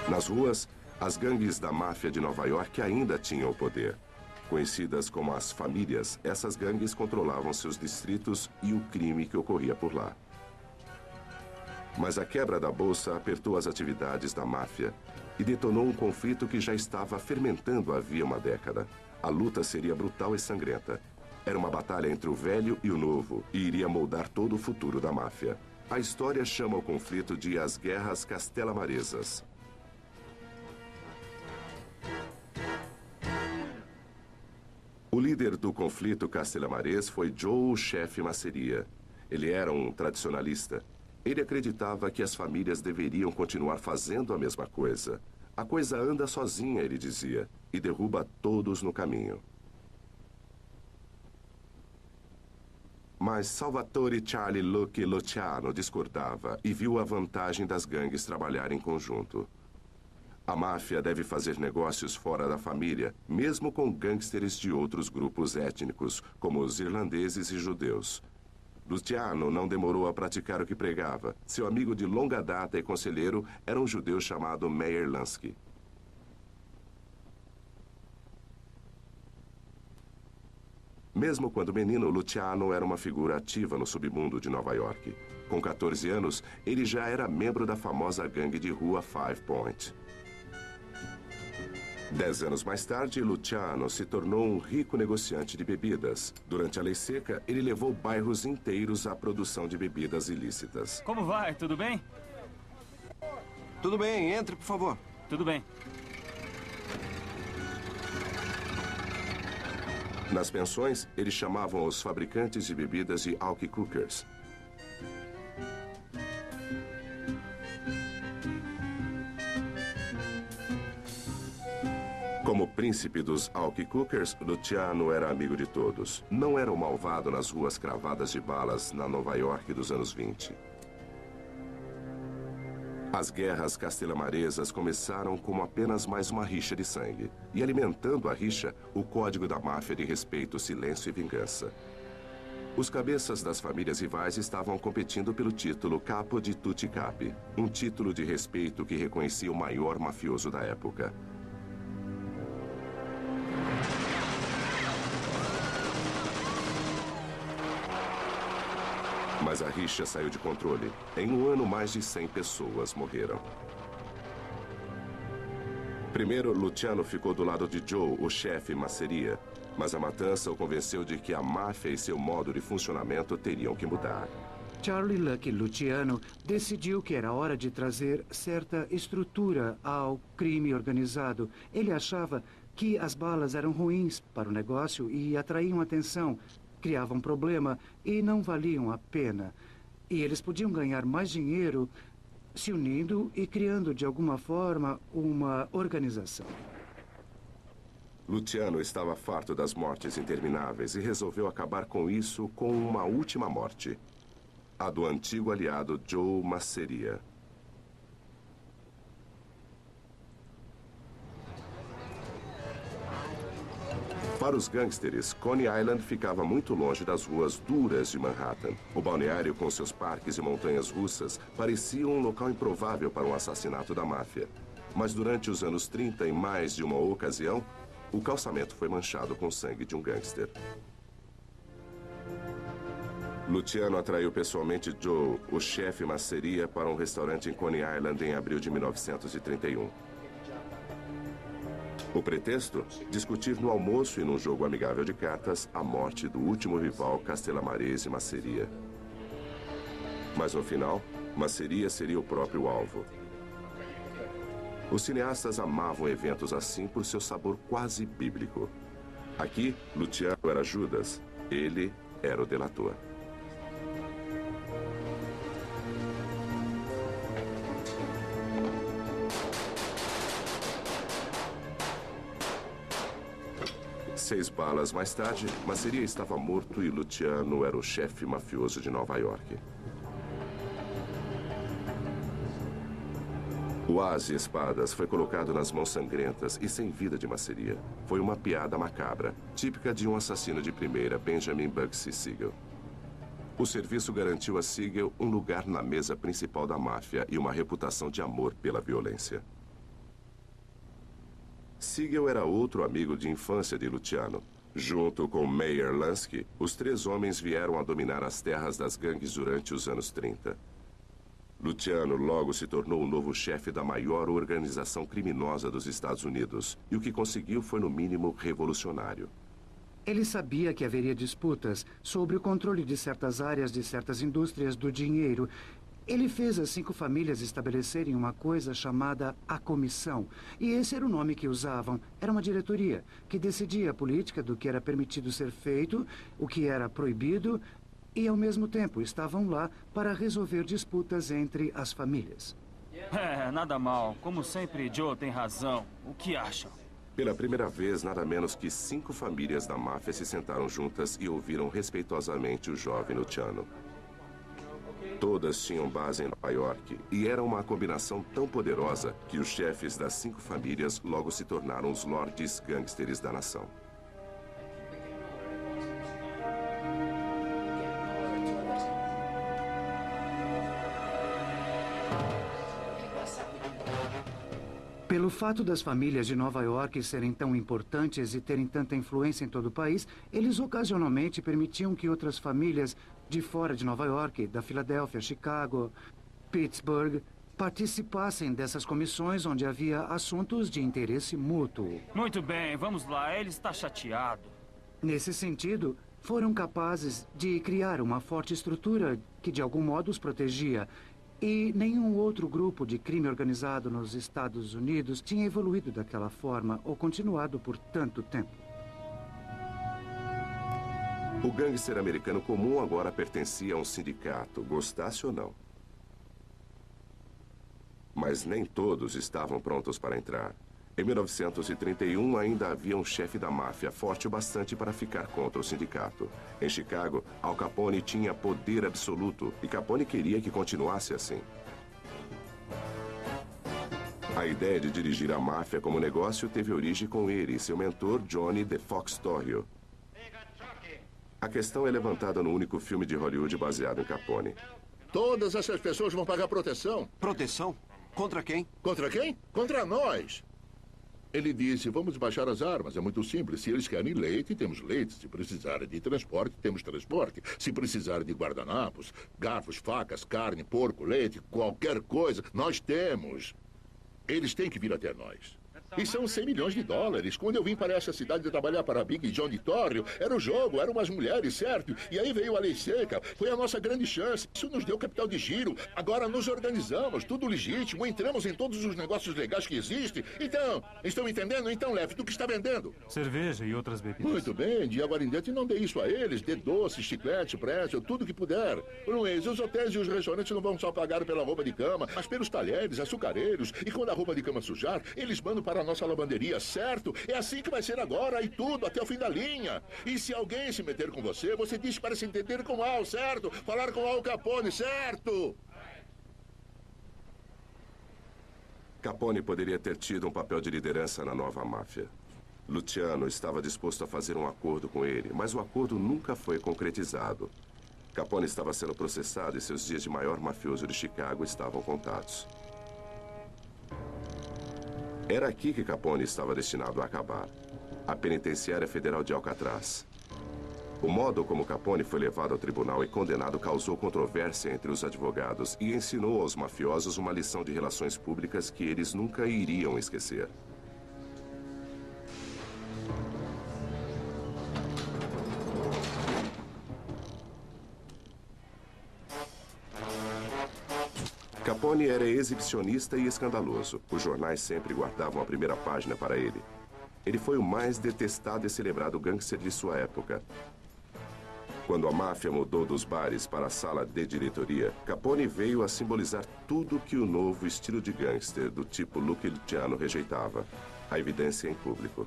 Nas ruas, as gangues da máfia de Nova York ainda tinham o poder. Conhecidas como as famílias, essas gangues controlavam seus distritos e o crime que ocorria por lá. Mas a quebra da bolsa apertou as atividades da máfia e detonou um conflito que já estava fermentando havia uma década. A luta seria brutal e sangrenta. Era uma batalha entre o velho e o novo e iria moldar todo o futuro da máfia. A história chama o conflito de As Guerras Castelamaresas. O líder do conflito castelhamarês foi Joe, o chefe Masseria. Ele era um tradicionalista. Ele acreditava que as famílias deveriam continuar fazendo a mesma coisa. A coisa anda sozinha, ele dizia, e derruba todos no caminho. Mas Salvatore Charlie Lucky Luciano discordava e viu a vantagem das gangues trabalharem em conjunto. A máfia deve fazer negócios fora da família, mesmo com gangsters de outros grupos étnicos, como os irlandeses e judeus. Luciano não demorou a praticar o que pregava. Seu amigo de longa data e conselheiro era um judeu chamado Meyer Lansky. Mesmo quando menino, Luciano era uma figura ativa no submundo de Nova York. Com 14 anos, ele já era membro da famosa gangue de rua Five Point. 10 anos mais tarde, Luciano se tornou um rico negociante de bebidas. Durante a lei seca, ele levou bairros inteiros à produção de bebidas ilícitas. Como vai? Tudo bem? Tudo bem, entre, por favor. Tudo bem. Nas pensões, eles chamavam os fabricantes de bebidas de alky cookers. Como príncipe dos alky cookers, Luciano era amigo de todos. Não era um malvado nas ruas cravadas de balas na Nova York dos anos 20. As guerras castelhamarezas começaram como apenas mais uma rixa de sangue. E alimentando a rixa, o código da máfia de respeito, silêncio e vingança. Os cabeças das famílias rivais estavam competindo pelo título Capo di Tutti Capi, um título de respeito que reconhecia o maior mafioso da época. Mas a rixa saiu de controle. Em um ano, mais de 100 pessoas morreram. Primeiro, Luciano ficou do lado de Joe, o chefe Masseria. Mas a matança o convenceu de que a máfia e seu modo de funcionamento teriam que mudar. Charlie Lucky Luciano decidiu que era hora de trazer certa estrutura ao crime organizado. Ele achava que as balas eram ruins para o negócio e atraíam atenção. Criavam problema e não valiam a pena. E eles podiam ganhar mais dinheiro se unindo e criando, de alguma forma, uma organização. Luciano estava farto das mortes intermináveis e resolveu acabar com isso com uma última morte. A do antigo aliado Joe Masseria. Para os gangsters, Coney Island ficava muito longe das ruas duras de Manhattan. O balneário, com seus parques e montanhas russas, parecia um local improvável para um assassinato da máfia. Mas durante os anos 30, em mais de uma ocasião, o calçamento foi manchado com sangue de um gangster. Luciano atraiu pessoalmente Joe, o chefe Masseria, para um restaurante em Coney Island em abril de 1931. O pretexto? Discutir no almoço e num jogo amigável de cartas a morte do último rival castelhamarese Masseria. Mas no final, Masseria seria o próprio alvo. Os cineastas amavam eventos assim por seu sabor quase bíblico. Aqui, Luciano era Judas, ele era o delator. Seis balas mais tarde, Masseria estava morto e Luciano era o chefe mafioso de Nova York. O as de espadas foi colocado nas mãos sangrentas e sem vida de Masseria. Foi uma piada macabra, típica de um assassino de primeira, Benjamin Bugsy Siegel. O serviço garantiu a Siegel um lugar na mesa principal da máfia e uma reputação de amor pela violência. Siegel era outro amigo de infância de Luciano. Junto com Meyer Lansky, os três homens vieram a dominar as terras das gangues durante os anos 30. Luciano logo se tornou o novo chefe da maior organização criminosa dos Estados Unidos, e o que conseguiu foi, no mínimo, revolucionário. Ele sabia que haveria disputas sobre o controle de certas áreas de certas indústrias do dinheiro. Ele fez as 5 famílias estabelecerem uma coisa chamada a comissão. E esse era o nome que usavam. Era uma diretoria que decidia a política do que era permitido ser feito, o que era proibido, e ao mesmo tempo estavam lá para resolver disputas entre as famílias. Nada mal. Como sempre, Joe tem razão. O que acham? Pela primeira vez, nada menos que 5 famílias da máfia se sentaram juntas e ouviram respeitosamente o jovem Luciano. Todas tinham base em Nova York, e era uma combinação tão poderosa que os chefes das 5 famílias logo se tornaram os lordes gangsters da nação. Pelo fato das famílias de Nova York serem tão importantes e terem tanta influência em todo o país, eles ocasionalmente permitiam que outras famílias de fora de Nova York, da Filadélfia, Chicago, Pittsburgh, participassem dessas comissões onde havia assuntos de interesse mútuo. Muito bem, vamos lá. Ele está chateado. Nesse sentido, foram capazes de criar uma forte estrutura que de algum modo os protegia. E nenhum outro grupo de crime organizado nos Estados Unidos tinha evoluído daquela forma ou continuado por tanto tempo. O gangster americano comum agora pertencia a um sindicato, gostasse ou não. Mas nem todos estavam prontos para entrar. Em 1931, ainda havia um chefe da máfia forte o bastante para ficar contra o sindicato. Em Chicago, Al Capone tinha poder absoluto e Capone queria que continuasse assim. A ideia de dirigir a máfia como negócio teve origem com ele e seu mentor, Johnny The Fox Torrio. A questão é levantada no único filme de Hollywood baseado em Capone. Todas essas pessoas vão pagar proteção. Proteção? Contra quem? Contra quem? Contra nós. Ele disse, vamos baixar as armas. É muito simples. Se eles querem leite, temos leite. Se precisarem de transporte, temos transporte. Se precisarem de guardanapos, garfos, facas, carne, porco, leite, qualquer coisa, nós temos. Eles têm que vir até nós. E são 100 milhões de dólares. Quando eu vim para essa cidade trabalhar para a Big John de Torrio, era o jogo, eram umas mulheres, certo? E aí veio a lei seca, foi a nossa grande chance. Isso nos deu capital de giro. Agora nos organizamos, tudo legítimo, entramos em todos os negócios legais que existem. Então, estão entendendo? Então, Lef, do que está vendendo? Cerveja e outras bebidas. Muito bem, de agora em diante não dê isso a eles. Dê doce, chiclete, pretzel, tudo que puder. Luiz, os hotéis e os restaurantes não vão só pagar pela roupa de cama, mas pelos talheres, açucareiros. E quando a roupa de cama sujar, eles mandam para a nossa lavanderia, certo? É assim que vai ser agora e tudo, até o fim da linha. E se alguém se meter com você, você diz para se entender com Al, certo? Falar com Al Capone, certo? Capone poderia ter tido um papel de liderança na nova máfia. Luciano estava disposto a fazer um acordo com ele, mas o acordo nunca foi concretizado. Capone estava sendo processado e seus dias de maior mafioso de Chicago estavam contados. Era aqui que Capone estava destinado a acabar. A penitenciária federal de Alcatraz. O modo como Capone foi levado ao tribunal e condenado causou controvérsia entre os advogados e ensinou aos mafiosos uma lição de relações públicas que eles nunca iriam esquecer. Capone era exibicionista e escandaloso. Os jornais sempre guardavam a primeira página para ele. Ele foi o mais detestado e celebrado gangster de sua época. Quando a máfia mudou dos bares para a sala de diretoria, Capone veio a simbolizar tudo que o novo estilo de gangster do tipo Lucky Luciano rejeitava. A evidência em público.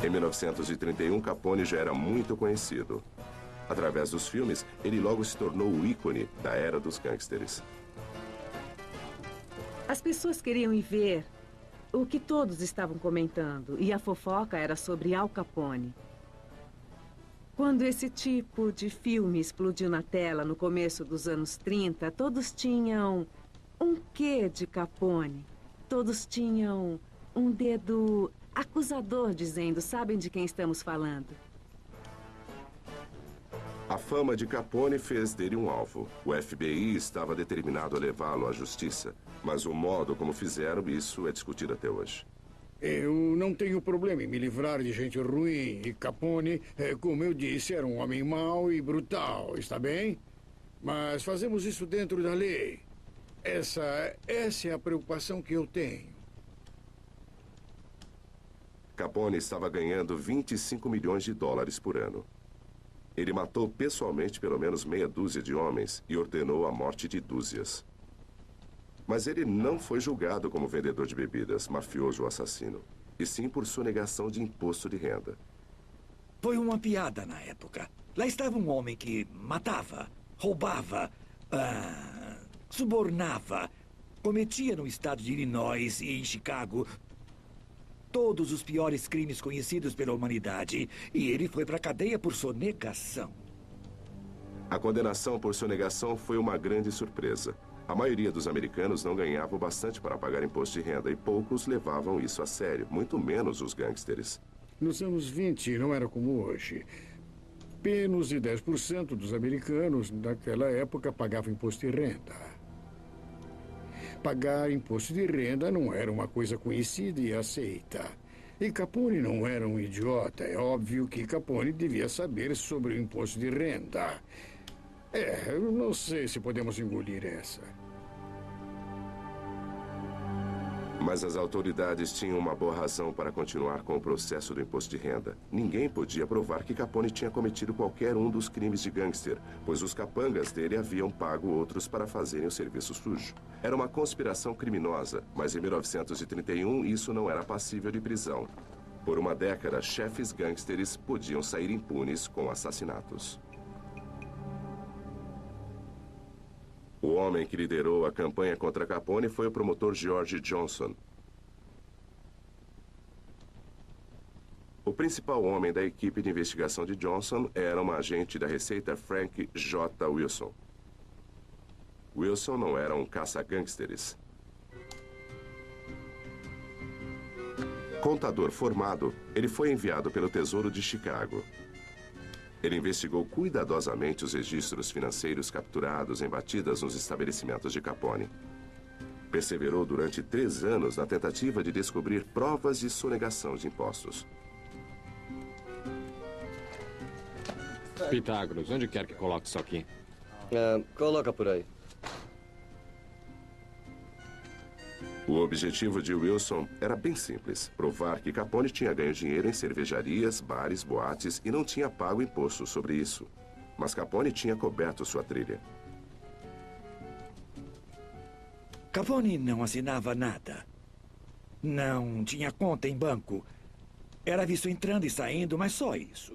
Em 1931, Capone já era muito conhecido. Através dos filmes, ele logo se tornou o ícone da era dos gangsters. As pessoas queriam ir ver o que todos estavam comentando, e a fofoca era sobre Al Capone. Quando esse tipo de filme explodiu na tela no começo dos anos 30, todos tinham um quê de Capone. Todos tinham um dedo acusador dizendo, sabem de quem estamos falando. A fama de Capone fez dele um alvo. O FBI estava determinado a levá-lo à justiça, mas o modo como fizeram isso é discutido até hoje. Eu não tenho problema em me livrar de gente ruim. E Capone, como eu disse, era um homem mau e brutal, está bem? Mas fazemos isso dentro da lei. Essa é a preocupação que eu tenho. Capone estava ganhando 25 milhões de dólares por ano. Ele matou pessoalmente pelo menos meia dúzia de homens e ordenou a morte de dúzias. Mas ele não foi julgado como vendedor de bebidas, mafioso ou assassino, e sim por sonegação de imposto de renda. Foi uma piada na época. Lá estava um homem que matava, roubava, subornava, cometia no estado de Illinois e em Chicago todos os piores crimes conhecidos pela humanidade. E ele foi para a cadeia por sonegação. A condenação por sonegação foi uma grande surpresa. A maioria dos americanos não ganhava o bastante para pagar imposto de renda e poucos levavam isso a sério, muito menos os gangsters. Nos anos 20 não era como hoje. Menos de 10% dos americanos naquela época pagavam imposto de renda. Pagar imposto de renda não era uma coisa conhecida e aceita. E Capone não era um idiota. É óbvio que Capone devia saber sobre o imposto de renda. Eu não sei se podemos engolir essa. Mas as autoridades tinham uma boa razão para continuar com o processo do imposto de renda. Ninguém podia provar que Capone tinha cometido qualquer um dos crimes de gangster, pois os capangas dele haviam pago outros para fazerem o serviço sujo. Era uma conspiração criminosa, mas em 1931 isso não era passível de prisão. Por uma década, chefes gangsters podiam sair impunes com assassinatos. O homem que liderou a campanha contra Capone foi o promotor George Johnson. O principal homem da equipe de investigação de Johnson era um agente da Receita, Frank J. Wilson. Wilson não era um caça-gangsters. Contador formado, ele foi enviado pelo Tesouro de Chicago. Ele investigou cuidadosamente os registros financeiros capturados em batidas nos estabelecimentos de Capone. Perseverou durante 3 anos na tentativa de descobrir provas de sonegação de impostos. Pitágoras, onde quer que coloque isso aqui? Coloca por aí. O objetivo de Wilson era bem simples: provar que Capone tinha ganho dinheiro em cervejarias, bares, boates e não tinha pago imposto sobre isso. Mas Capone tinha coberto sua trilha. Capone não assinava nada. Não tinha conta em banco. Era visto entrando e saindo, mas só isso.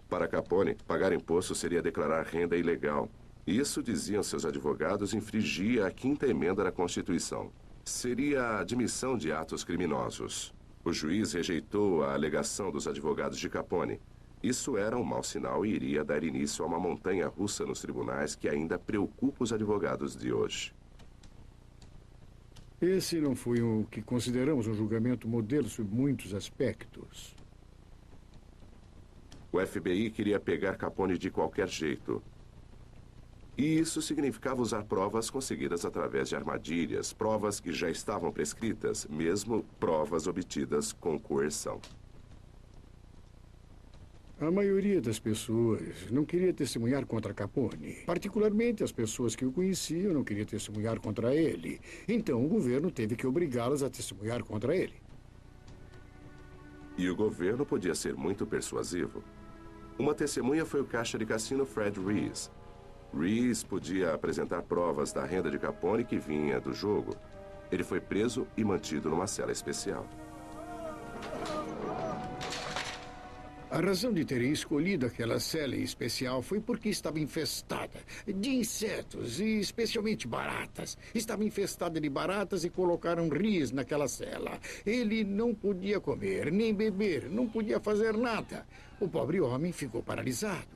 Para Capone, pagar imposto seria declarar renda ilegal. Isso, diziam seus advogados, infringia a 5ª emenda da Constituição. Seria a admissão de atos criminosos. O juiz rejeitou a alegação dos advogados de Capone. Isso era um mau sinal e iria dar início a uma montanha-russa nos tribunais que ainda preocupa os advogados de hoje. Esse não foi o que consideramos um julgamento modelo sob muitos aspectos. O FBI queria pegar Capone de qualquer jeito. E isso significava usar provas conseguidas através de armadilhas, provas que já estavam prescritas, mesmo provas obtidas com coerção. A maioria das pessoas não queria testemunhar contra Capone. Particularmente as pessoas que o conheciam não queriam testemunhar contra ele. Então o governo teve que obrigá-las a testemunhar contra ele. E o governo podia ser muito persuasivo. Uma testemunha foi o caixa de cassino Fred Rees. Rees podia apresentar provas da renda de Capone que vinha do jogo. Ele foi preso e mantido numa cela especial. A razão de terem escolhido aquela cela em especial foi porque estava infestada de insetos e especialmente baratas. Estava infestada de baratas e colocaram Rees naquela cela. Ele não podia comer nem beber, não podia fazer nada. O pobre homem ficou paralisado.